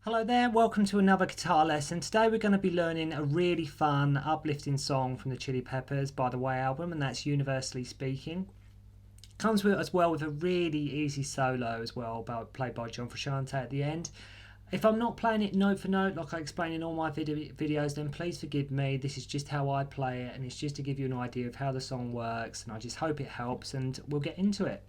Hello there, welcome to another guitar lesson. Today we're going to be learning a really fun, uplifting song from the Chili Peppers By the Way album, and that's Universally Speaking. Comes with as well with a really easy solo as well, played by John Frusciante at the end. If I'm not playing it note for note like I explain in all my videos, then please forgive me. This is just how I play it, and it's just to give you an idea of how the song works, and I just hope it helps, and we'll get into it.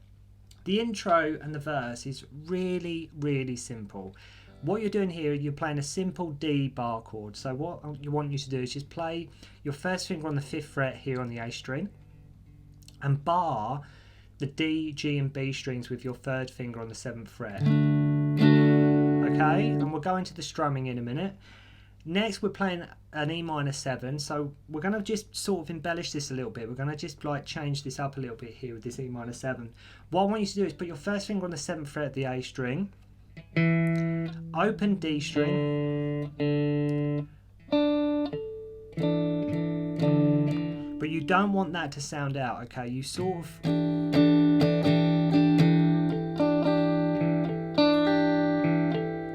The intro and the verse is really simple. What you're doing here, you're playing a simple D bar chord. So what I want you to do is just play your first finger on the 5th fret here on the A string and bar the D, G and B strings with your 3rd finger on the 7th fret. Okay, and we'll go into the strumming in a minute. Next we're playing an E minor 7, so we're going to just sort of embellish this a little bit. We're going to just like change this up a little bit here with this E minor 7. What I want you to do is put your first finger on the 7th fret of the A string, open D string, but you don't want that to sound out, okay? You sort of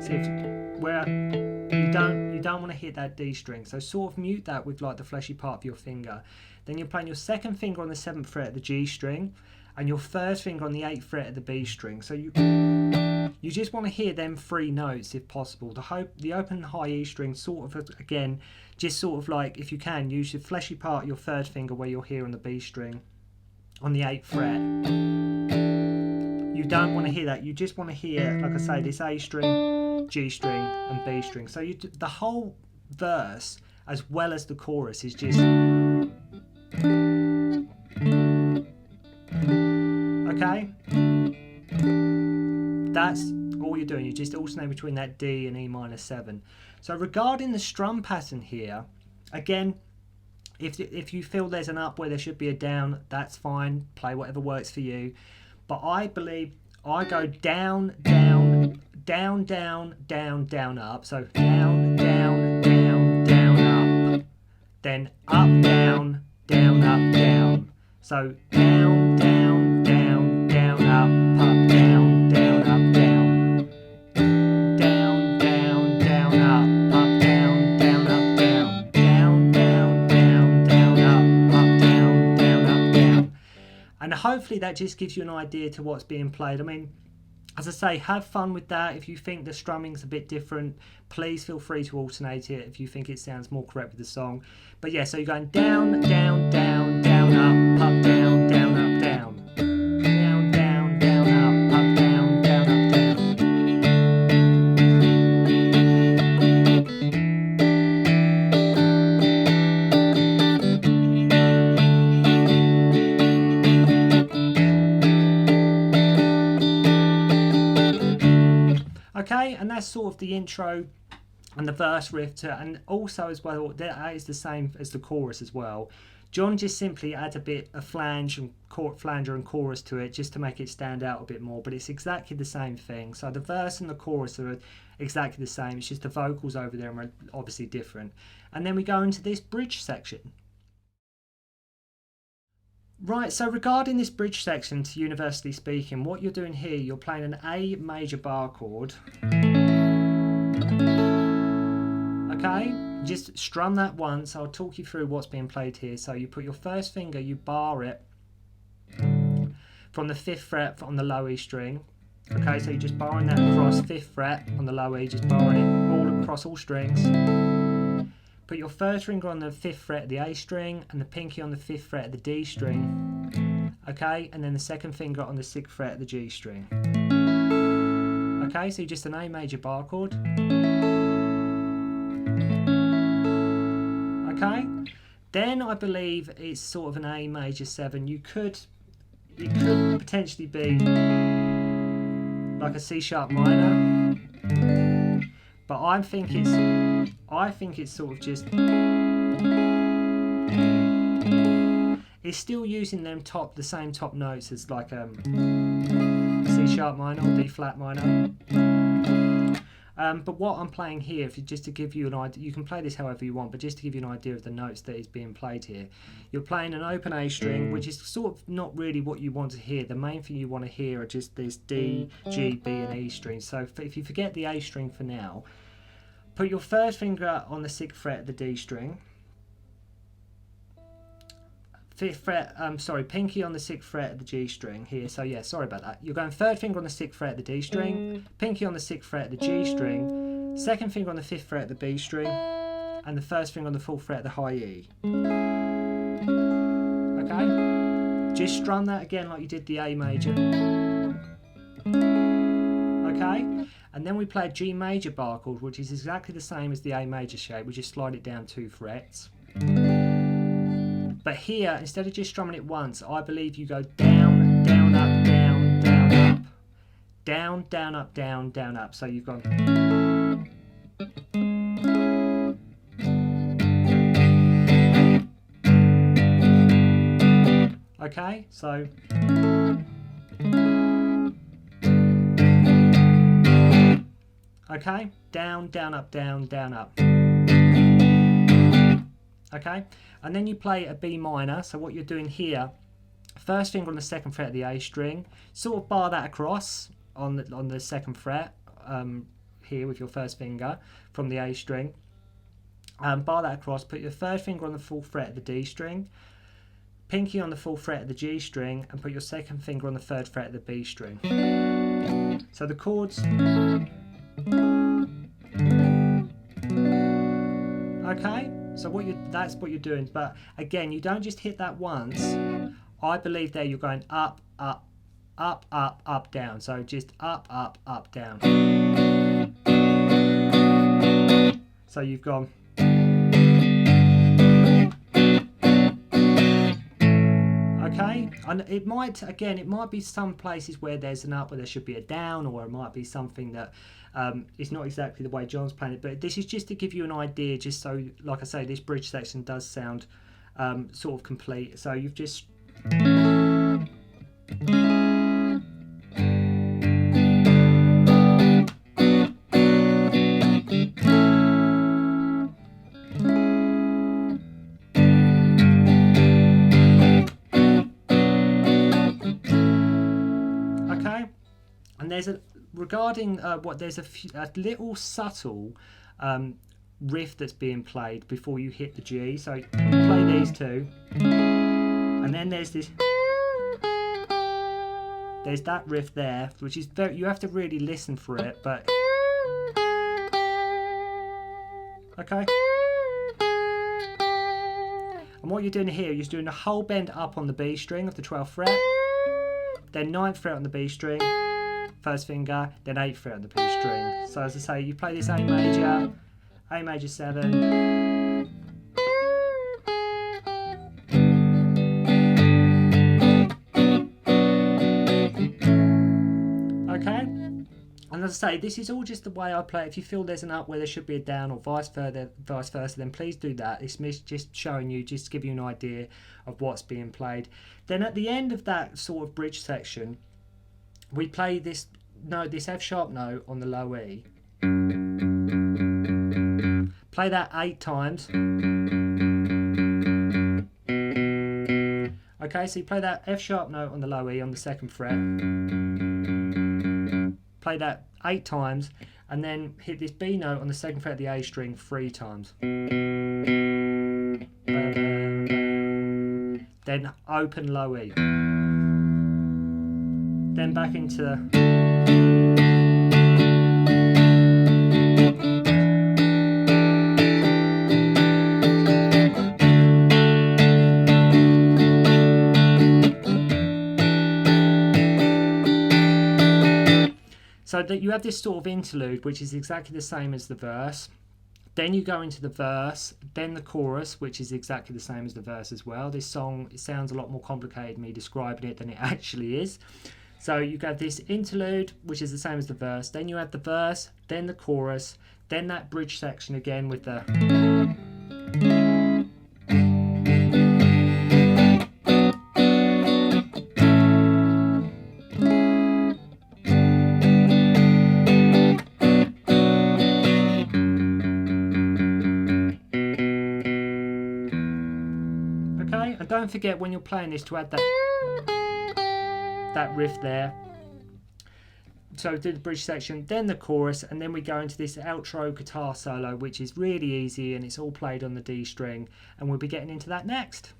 see where you don't want to hit that D string, so sort of mute that with like the fleshy part of your finger. Then you're playing your 2nd finger on the 7th fret of the G string and your 1st finger on the 8th fret of the B string. So you just want to hear them 3 notes if possible. The open high E string sort of, again, just sort of like, if you can, use your fleshy part of your 3rd finger where you're here on the B string on the 8th fret. You don't want to hear that. You just want to hear, like I say, this A string, G string and B string. So the whole verse as well as the chorus is just... Okay? That's all you're doing. You're just alternating between that D and E minor 7. So regarding the strum pattern here, again, if you feel there's an up where there should be a down, that's fine. Play whatever works for you. But I believe I go down, down, down, down, down, down, up. So down, down, down, down, up. Then up, down, down, up, down. So down, down, down, down, up, down, down, up, down. Down, down, down, up, down, down, up, down. Down, down, down, down, up, down, down, up, down. And hopefully that just gives you an idea to what's being played. I mean, as I say, have fun with that. If you think the strumming's a bit different, please feel free to alternate it if you think it sounds more correct with the song. But yeah, so you're going down, down, down, down, up, down, down, up, down. Down, down, down, up, down, down, up, down. Okay, and that's sort of the intro and the verse riff and also as well, that is the same as the chorus as well. John just simply adds a bit of flanger and chorus to it just to make it stand out a bit more, but it's exactly the same thing. So the verse and the chorus are exactly the same, it's just the vocals over there are obviously different. And then we go into this bridge section. Right, so regarding this bridge section to Universally Speaking, what you're doing here, you're playing an A major bar chord. Okay, just strum that once. I'll talk you through what's being played here. So you put your first finger, you bar it from the 5th fret on the low E string. Okay, so you're just barring that across 5th fret on the low E, just barring it all across all strings. Put your first finger on the 5th fret of the A string and the pinky on the 5th fret of the D string. Okay, and then the 2nd finger on the 6th fret of the G string. Okay, so just an A major bar chord. Okay, then I believe it's sort of an A major 7. It could potentially be like a C sharp minor, but I think it's sort of just, it's still using the same top notes as like C sharp minor or D flat minor. But what I'm playing here, just to give you an idea, you can play this however you want, but just to give you an idea of the notes that is being played here, you're playing an open A string, which is sort of not really what you want to hear. The main thing you want to hear are just this D, G, B and E strings. So if you forget the A string for now, Put your third finger on the 6th fret of the D string. 5th fret, pinky on the 6th fret of the G string here. So yeah, sorry about that. You're going 3rd finger on the 6th fret of the D string, pinky on the 6th fret of the G string, 2nd finger on the 5th fret of the B string, and the 1st finger on the 4th fret of the high E. Okay? Just strum that again like you did the A major. Okay? And then we play a G major bar chord, which is exactly the same as the A major shape. We just slide it down 2 frets. But here, instead of just strumming it once, I believe you go down, down, up, down, down, up. Down, down, up, down, down, up. So you've gone. Okay, so. Okay, down, down, up, down, down, up. Okay, and then you play a B minor. So what you're doing here, 1st finger on the 2nd fret of the A string, sort of bar that across on the 2nd fret here with your 1st finger from the A string. Bar that across. Put your 3rd finger on the 4th fret of the D string, pinky on the 4th fret of the G string, and put your 2nd finger on the 3rd fret of the B string. So the chords. Okay. So that's what you're doing, but again, you don't just hit that once. I believe there you're going up, up, up, up, up, down. So just up, up, up, down. So you've gone. Okay, and it might be some places where there's an up where there should be a down, or it might be something that it's not exactly the way John's playing it, but this is just to give you an idea, just so, like I say, this bridge section does sound sort of complete. So you've just. Okay, and there's a. Regarding there's a little subtle riff that's being played before you hit the G. So you play these two, and then there's that riff there, which is you have to really listen for it. But okay, and what you're doing here, you're doing a whole bend up on the B string of the 12th fret, then 9th fret on the B string. 1st finger, then 8th fret on the B string. So as I say, you play this A major 7. Okay, and as I say, this is all just the way I play. If you feel there's an up where there should be a down, or vice versa, then please do that. It's just showing you, just to give you an idea of what's being played. Then at the end of that sort of bridge section, we play this F sharp note on the low E. Play that 8 times. Okay, so you play that F sharp note on the low E on the 2nd fret. Play that 8 times, and then hit this B note on the 2nd fret of the A string 3 times. Then open low E. Then back into. So that you have this sort of interlude, which is exactly the same as the verse. Then you go into the verse, then the chorus, which is exactly the same as the verse as well. This song, it sounds a lot more complicated me describing it than it actually is. So you have this interlude, which is the same as the verse. Then you have the verse, then the chorus, then that bridge section again with the. Okay, and don't forget when you're playing this to add that riff there. So do the bridge section, then the chorus, and then we go into this outro guitar solo, which is really easy and it's all played on the D string, and we'll be getting into that next.